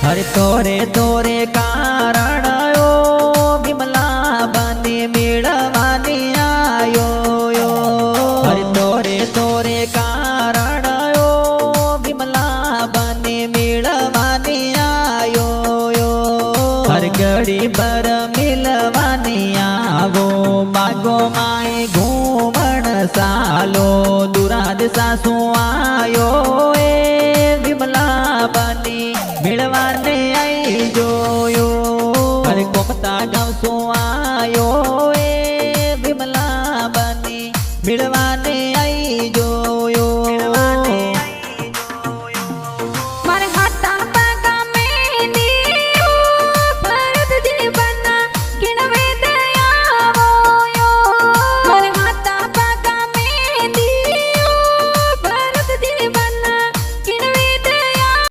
हरे तोरे तोरे कारण ओ विमला बने मेळवाने आयो यो। हरे तोरे तोरे कारण ओ विमला बने मेळवाने आयो यो। हर घड़ी बर मिलवाने आवो मागो माए घूमण सालो दुराद सासू आयो ए।